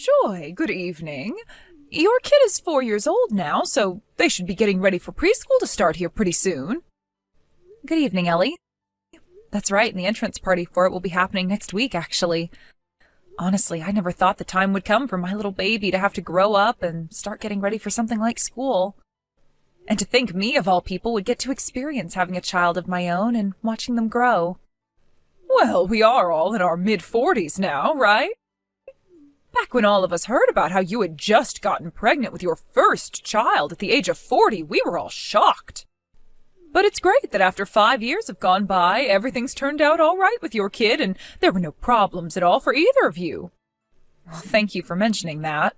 Joy, good evening. Your kid is 4 years old now, so they should be getting ready for preschool to start here pretty soon. Good evening, Ellie. That's right, and the entrance party for it will be happening next week, actually. Honestly, I never thought the time would come for my little baby to have to grow up and start getting ready for something like school. And to think me, of all people, would get to experience having a child of my own and watching them grow. Well, we are all in our mid-40s now, right? Back when all of us heard about how you had just gotten pregnant with your first child at the age of 40, we were all shocked. But it's great that after 5 years have gone by, everything's turned out all right with your kid, and there were no problems at all for either of you. Well, thank you for mentioning that.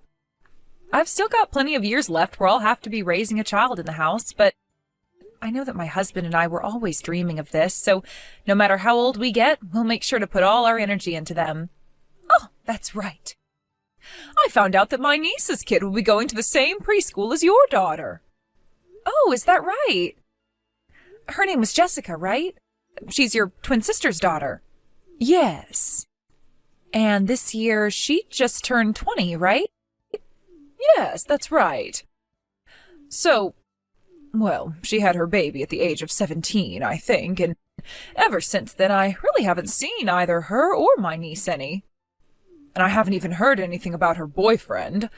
I've still got plenty of years left where I'll have to be raising a child in the house, but I know that my husband and I were always dreaming of this, so no matter how old we get, we'll make sure to put all our energy into them. Oh, that's right. I found out that my niece's kid will be going to the same preschool as your daughter. Oh, is that right? Her name was Jessica, right? She's your twin sister's daughter. Yes. And this year, she just turned 20, right? Yes, that's right. So, well, she had her baby at the age of 17, I think, and ever since then I really haven't seen either her or my niece any. And I haven't even heard anything about her boyfriend.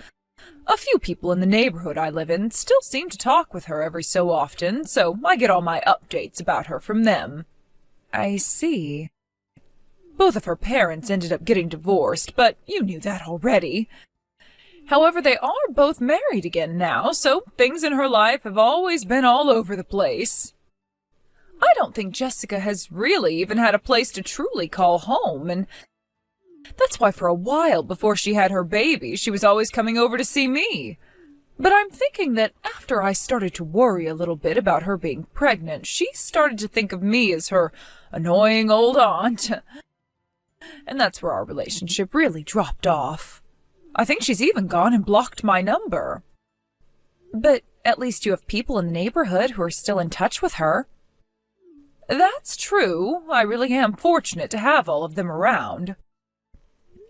A few people in the neighborhood I live in still seem to talk with her every so often, so I get all my updates about her from them. I see. Both of her parents ended up getting divorced, but you knew that already. However, they are both married again now, so things in her life have always been all over the place. I don't think Jessica has really even had a place to truly call home, and that's why for a while before she had her baby, she was always coming over to see me. But I'm thinking that after I started to worry a little bit about her being pregnant, she started to think of me as her annoying old aunt. And that's where our relationship really dropped off. I think she's even gone and blocked my number. But at least you have people in the neighborhood who are still in touch with her. That's true. I really am fortunate to have all of them around.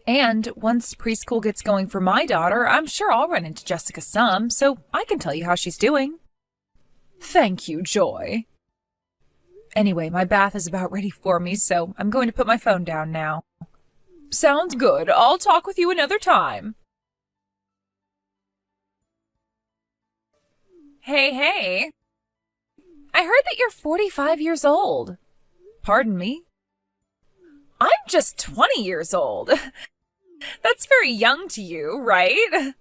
And once preschool gets going for my daughter, I'm sure I'll run into Jessica some, so I can tell you how she's doing. Thank you, Joy. Anyway, my bath is about ready for me, so I'm going to put my phone down now. Sounds good. I'll talk with you another time. Hey. I heard that you're 45 years old. Pardon me? I'm just 20 years old. That's very young to you, right?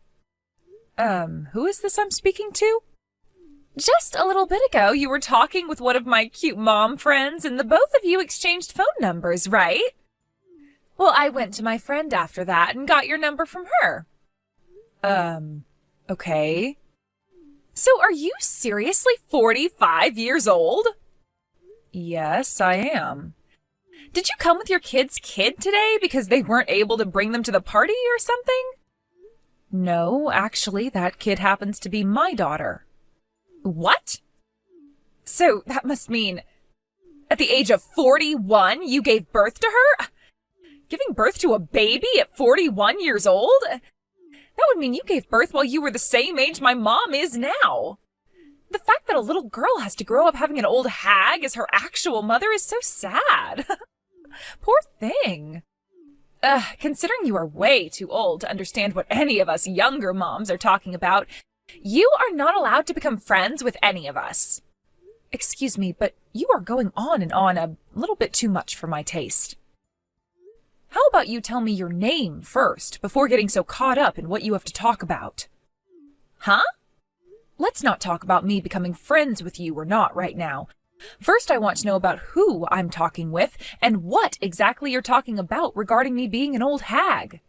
Who is this I'm speaking to? Just a little bit ago, you were talking with one of my cute mom friends, and the both of you exchanged phone numbers, right? Well, I went to my friend after that and got your number from her. Okay. So are you seriously 45 years old? Yes, I am. Did you come with your kid's kid today because they weren't able to bring them to the party or something? No, actually, that kid happens to be my daughter. What? So that must mean at the age of 41, you gave birth to her? Giving birth to a baby at 41 years old? That would mean you gave birth while you were the same age my mom is now. The fact that a little girl has to grow up having an old hag as her actual mother is so sad. Poor thing. Considering you are way too old to understand what any of us younger moms are talking about, you are not allowed to become friends with any of us. Excuse me, but you are going on and on a little bit too much for my taste. How about you tell me your name first, before getting so caught up in what you have to talk about? Huh? Let's not talk about me becoming friends with you or not right now. First, I want to know about who I'm talking with and what exactly you're talking about regarding me being an old hag.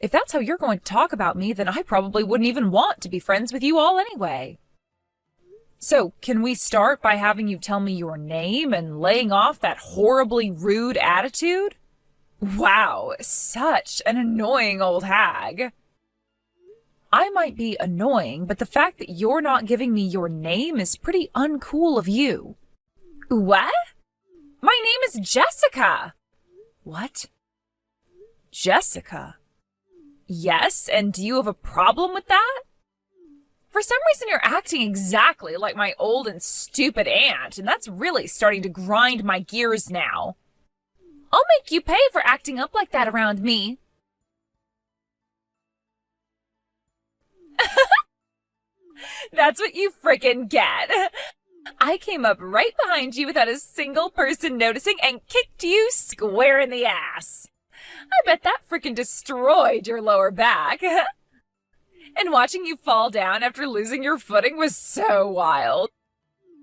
If that's how you're going to talk about me, then I probably wouldn't even want to be friends with you all anyway. So, can we start by having you tell me your name and laying off that horribly rude attitude? Wow, such an annoying old hag. I might be annoying, but the fact that you're not giving me your name is pretty uncool of you. What? My name is Jessica. What? Jessica? Yes, and do you have a problem with that? For some reason, you're acting exactly like my old and stupid aunt, and that's really starting to grind my gears now. I'll make you pay for acting up like that around me. That's what you frickin' get. I came up right behind you without a single person noticing and kicked you square in the ass. I bet that frickin' destroyed your lower back. And watching you fall down after losing your footing was so wild.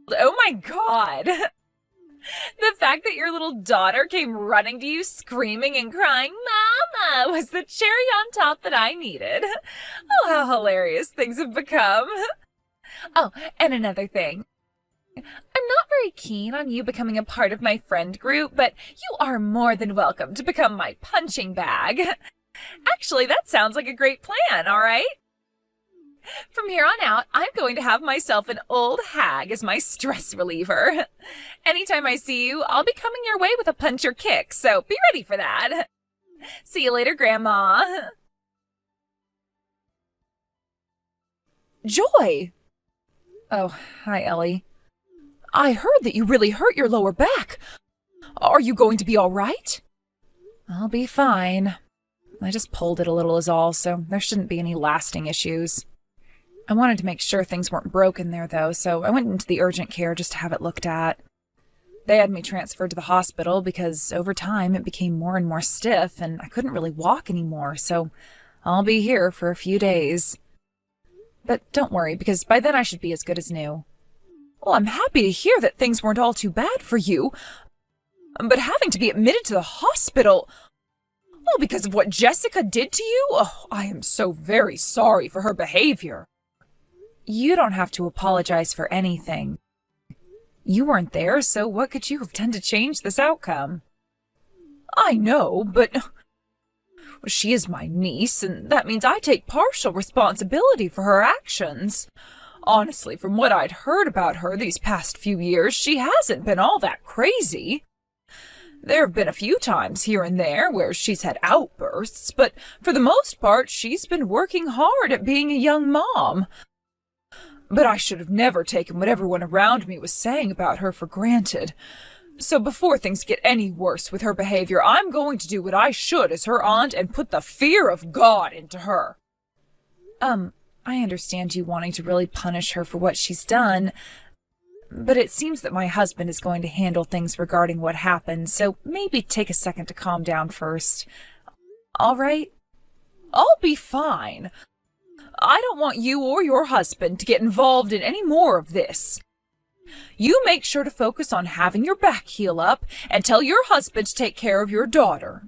Oh my god. The fact that your little daughter came running to you screaming and crying, "Mama," was the cherry on top that I needed. Oh, how hilarious things have become. Oh, and another thing. I'm not very keen on you becoming a part of my friend group, but you are more than welcome to become my punching bag. Actually, that sounds like a great plan, all right? From here on out, I'm going to have myself an old hag as my stress reliever. Anytime I see you, I'll be coming your way with a punch or kick, so be ready for that. See you later, Grandma. Joy! Oh, hi, Ellie. I heard that you really hurt your lower back. Are you going to be all right? I'll be fine. I just pulled it a little is all, so there shouldn't be any lasting issues. I wanted to make sure things weren't broken there, though, so I went into the urgent care just to have it looked at. They had me transferred to the hospital because over time it became more and more stiff and I couldn't really walk anymore, so I'll be here for a few days. But don't worry, because by then I should be as good as new. Well, I'm happy to hear that things weren't all too bad for you, but having to be admitted to the hospital, all because of what Jessica did to you? Oh, I am so very sorry for her behavior. You don't have to apologize for anything. You weren't there, so what could you have done to change this outcome? I know, but she is my niece, and that means I take partial responsibility for her actions. Honestly, from what I'd heard about her these past few years, she hasn't been all that crazy. There have been a few times here and there where she's had outbursts, but for the most part, she's been working hard at being a young mom. But I should have never taken what everyone around me was saying about her for granted. So before things get any worse with her behavior, I'm going to do what I should as her aunt and put the fear of God into her. I understand you wanting to really punish her for what she's done, but it seems that my husband is going to handle things regarding what happened, so maybe take a second to calm down first. All right? I'll be fine. I don't want you or your husband to get involved in any more of this. You make sure to focus on having your back heal up and tell your husband to take care of your daughter.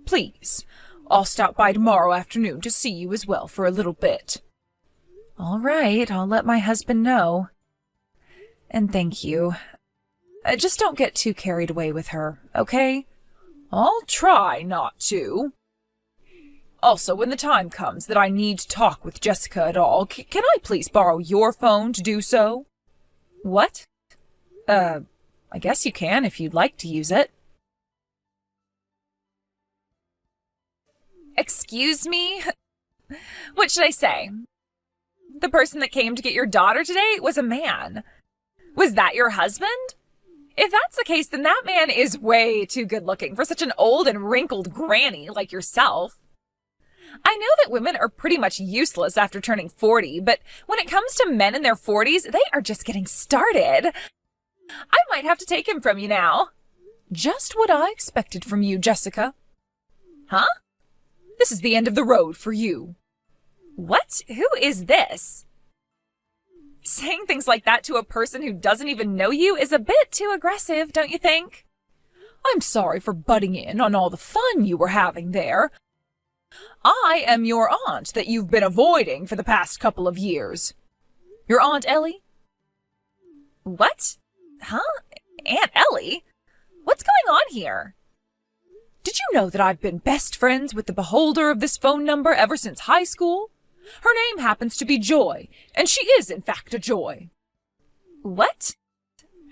Please. I'll stop by tomorrow afternoon to see you as well for a little bit. All right, I'll let my husband know. And thank you. Just don't get too carried away with her, okay? I'll try not to. Also, when the time comes that I need to talk with Jessica at all, can I please borrow your phone to do so? What? I guess you can if you'd like to use it. Excuse me? What should I say? The person that came to get your daughter today was a man. Was that your husband? If that's the case, then that man is way too good looking for such an old and wrinkled granny like yourself. I know that women are pretty much useless after turning 40, but when it comes to men in their 40s, they are just getting started. I might have to take him from you now. Just what I expected from you, Jessica. Huh? This is the end of the road for you. What? Who is this? Saying things like that to a person who doesn't even know you is a bit too aggressive, don't you think? I'm sorry for butting in on all the fun you were having there. I am your aunt that you've been avoiding for the past couple of years. Your Aunt Ellie? What? Huh? Aunt Ellie? What's going on here? Did you know that I've been best friends with the beholder of this phone number ever since high school? Her name happens to be Joy, and she is in fact a joy. What?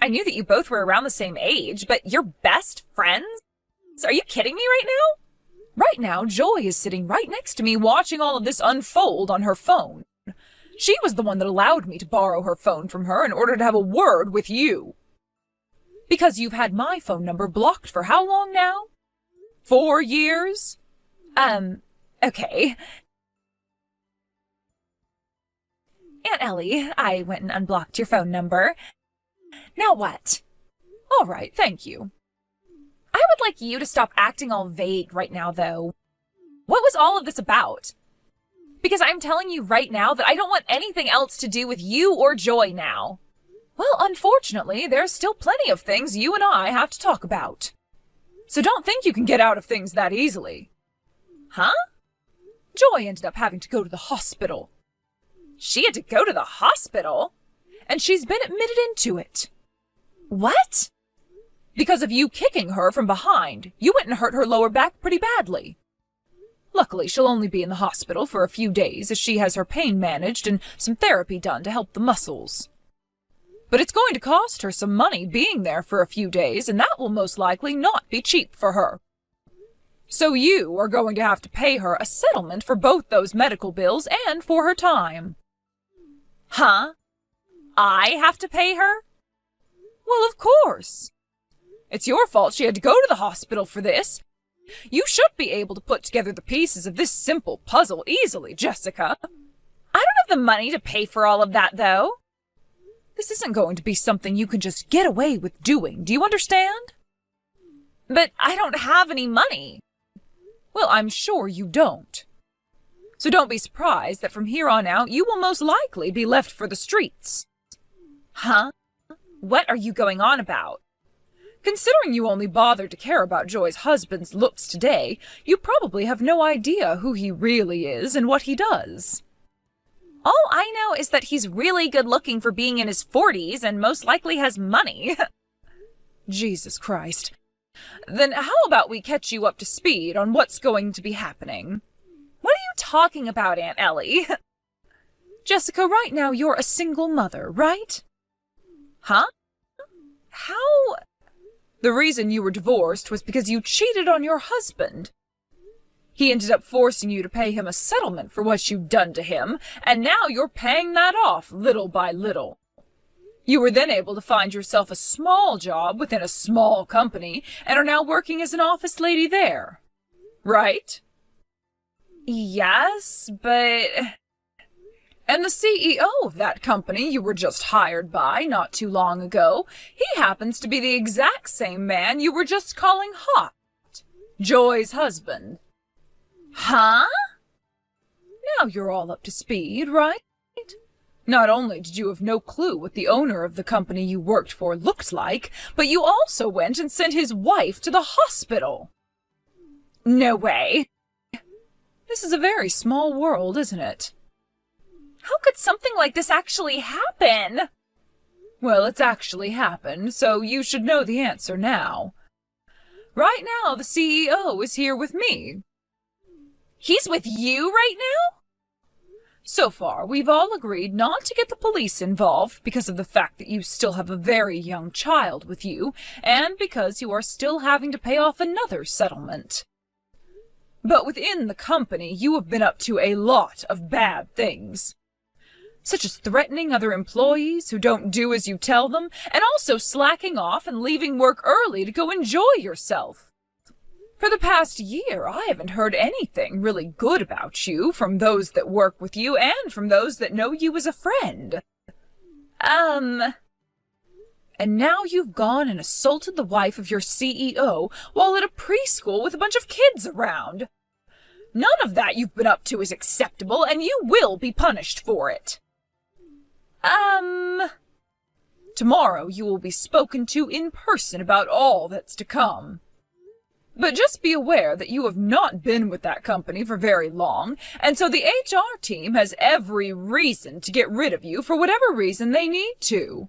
I knew that you both were around the same age, but you're best friends? Are you kidding me right now? Right now, Joy is sitting right next to me watching all of this unfold on her phone. She was the one that allowed me to borrow her phone from her in order to have a word with you. Because you've had my phone number blocked for how long now? 4 years? Okay. Aunt Ellie, I went and unblocked your phone number. Now what? All right, thank you. I would like you to stop acting all vague right now, though. What was all of this about? Because I'm telling you right now that I don't want anything else to do with you or Joy now. Well, unfortunately, there's still plenty of things you and I have to talk about. So don't think you can get out of things that easily. Huh? Joy ended up having to go to the hospital. She had to go to the hospital? And she's been admitted into it. What? Because of you kicking her from behind, you went and hurt her lower back pretty badly. Luckily, she'll only be in the hospital for a few days as she has her pain managed and some therapy done to help the muscles. But it's going to cost her some money being there for a few days, and that will most likely not be cheap for her. So you are going to have to pay her a settlement for both those medical bills and for her time. Huh? I have to pay her? Well, of course. It's your fault she had to go to the hospital for this. You should be able to put together the pieces of this simple puzzle easily, Jessica. I don't have the money to pay for all of that, though. This isn't going to be something you can just get away with doing, do you understand? But I don't have any money. Well, I'm sure you don't. So don't be surprised that from here on out you will most likely be left for the streets. Huh? What are you going on about? Considering you only bothered to care about Joy's husband's looks today, you probably have no idea who he really is and what he does. All I know is that he's really good looking for being in his 40s and most likely has money. Jesus Christ. Then how about we catch you up to speed on what's going to be happening? What are you talking about, Aunt Ellie? Jessica, right now you're a single mother, right? Huh? How? The reason you were divorced was because you cheated on your husband. He ended up forcing you to pay him a settlement for what you'd done to him, and now you're paying that off little by little. You were then able to find yourself a small job within a small company and are now working as an office lady there. Right? Yes, but... And the CEO of that company you were just hired by not too long ago, he happens to be the exact same man you were just calling hot. Joy's husband. Huh? Now you're all up to speed, right? Not only did you have no clue what the owner of the company you worked for looked like, but you also went and sent his wife to the hospital. No way. This is a very small world, isn't it? How could something like this actually happen? Well, it's actually happened, so you should know the answer now. Right now, the CEO is here with me. He's with you right now? So far, we've all agreed not to get the police involved because of the fact that you still have a very young child with you, and because you are still having to pay off another settlement. But within the company, you have been up to a lot of bad things, such as threatening other employees who don't do as you tell them, and also slacking off and leaving work early to go enjoy yourself. For the past year, I haven't heard anything really good about you from those that work with you and from those that know you as a friend. And now you've gone and assaulted the wife of your CEO while at a preschool with a bunch of kids around. None of that you've been up to is acceptable, and you will be punished for it. Tomorrow you will be spoken to in person about all that's to come. But just be aware that you have not been with that company for very long, and so the HR team has every reason to get rid of you for whatever reason they need to.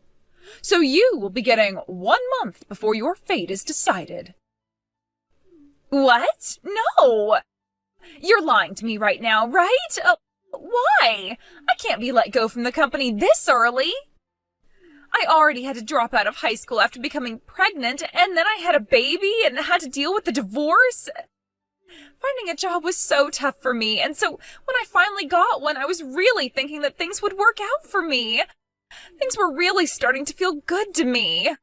So you will be getting 1 month before your fate is decided. What? No! You're lying to me right now, right? Why? I can't be let go from the company this early. I already had to drop out of high school after becoming pregnant, and then I had a baby and had to deal with the divorce. Finding a job was so tough for me, and so when I finally got one, I was really thinking that things would work out for me. Things were really starting to feel good to me.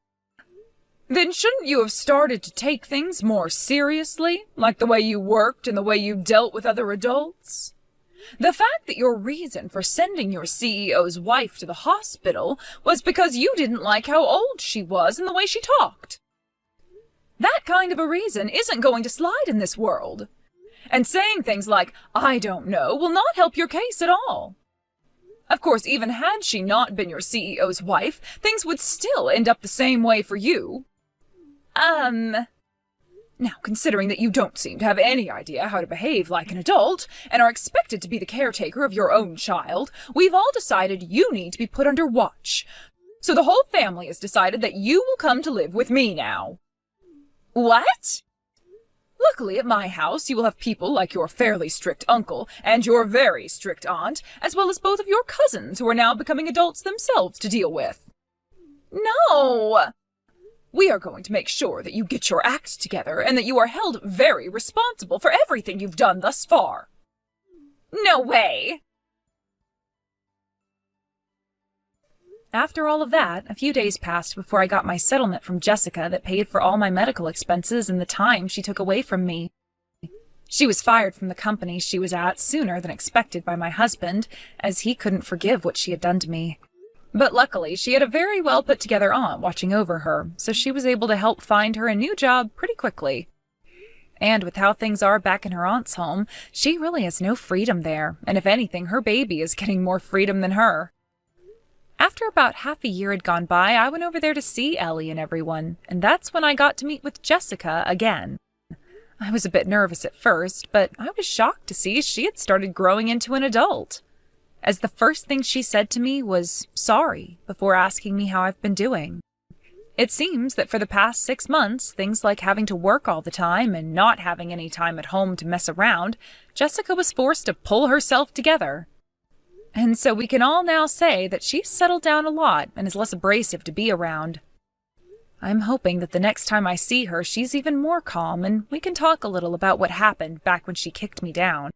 Then shouldn't you have started to take things more seriously, like the way you worked and the way you dealt with other adults? The fact that your reason for sending your CEO's wife to the hospital was because you didn't like how old she was and the way she talked. That kind of a reason isn't going to slide in this world. And saying things like, "I don't know," will not help your case at all. Of course, even had she not been your CEO's wife, things would still end up the same way for you. Now, considering that you don't seem to have any idea how to behave like an adult, and are expected to be the caretaker of your own child, we've all decided you need to be put under watch. So the whole family has decided that you will come to live with me now. What? Luckily, at my house, you will have people like your fairly strict uncle and your very strict aunt, as well as both of your cousins who are now becoming adults themselves to deal with. No! We are going to make sure that you get your act together and that you are held very responsible for everything you've done thus far. No way! After all of that, a few days passed before I got my settlement from Jessica that paid for all my medical expenses and the time she took away from me. She was fired from the company she was at sooner than expected by my husband, as he couldn't forgive what she had done to me. But luckily, she had a very well put-together aunt watching over her, so she was able to help find her a new job pretty quickly. And with how things are back in her aunt's home, she really has no freedom there, and if anything, her baby is getting more freedom than her. After about half a year had gone by, I went over there to see Ellie and everyone, and that's when I got to meet with Jessica again. I was a bit nervous at first, but I was shocked to see she had started growing into an adult, as the first thing she said to me was sorry before asking me how I've been doing. It seems that for the past 6 months, things like having to work all the time and not having any time at home to mess around, Jessica was forced to pull herself together. And so we can all now say that she's settled down a lot and is less abrasive to be around. I'm hoping that the next time I see her, she's even more calm and we can talk a little about what happened back when she kicked me down.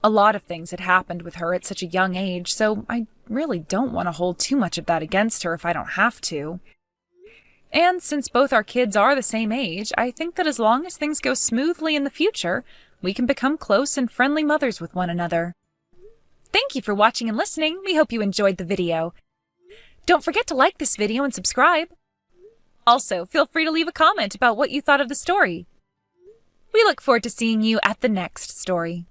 A lot of things had happened with her at such a young age, so I really don't want to hold too much of that against her if I don't have to. And since both our kids are the same age, I think that as long as things go smoothly in the future, we can become close and friendly mothers with one another. Thank you for watching and listening. We hope you enjoyed the video. Don't forget to like this video and subscribe. Also, feel free to leave a comment about what you thought of the story. We look forward to seeing you at the next story.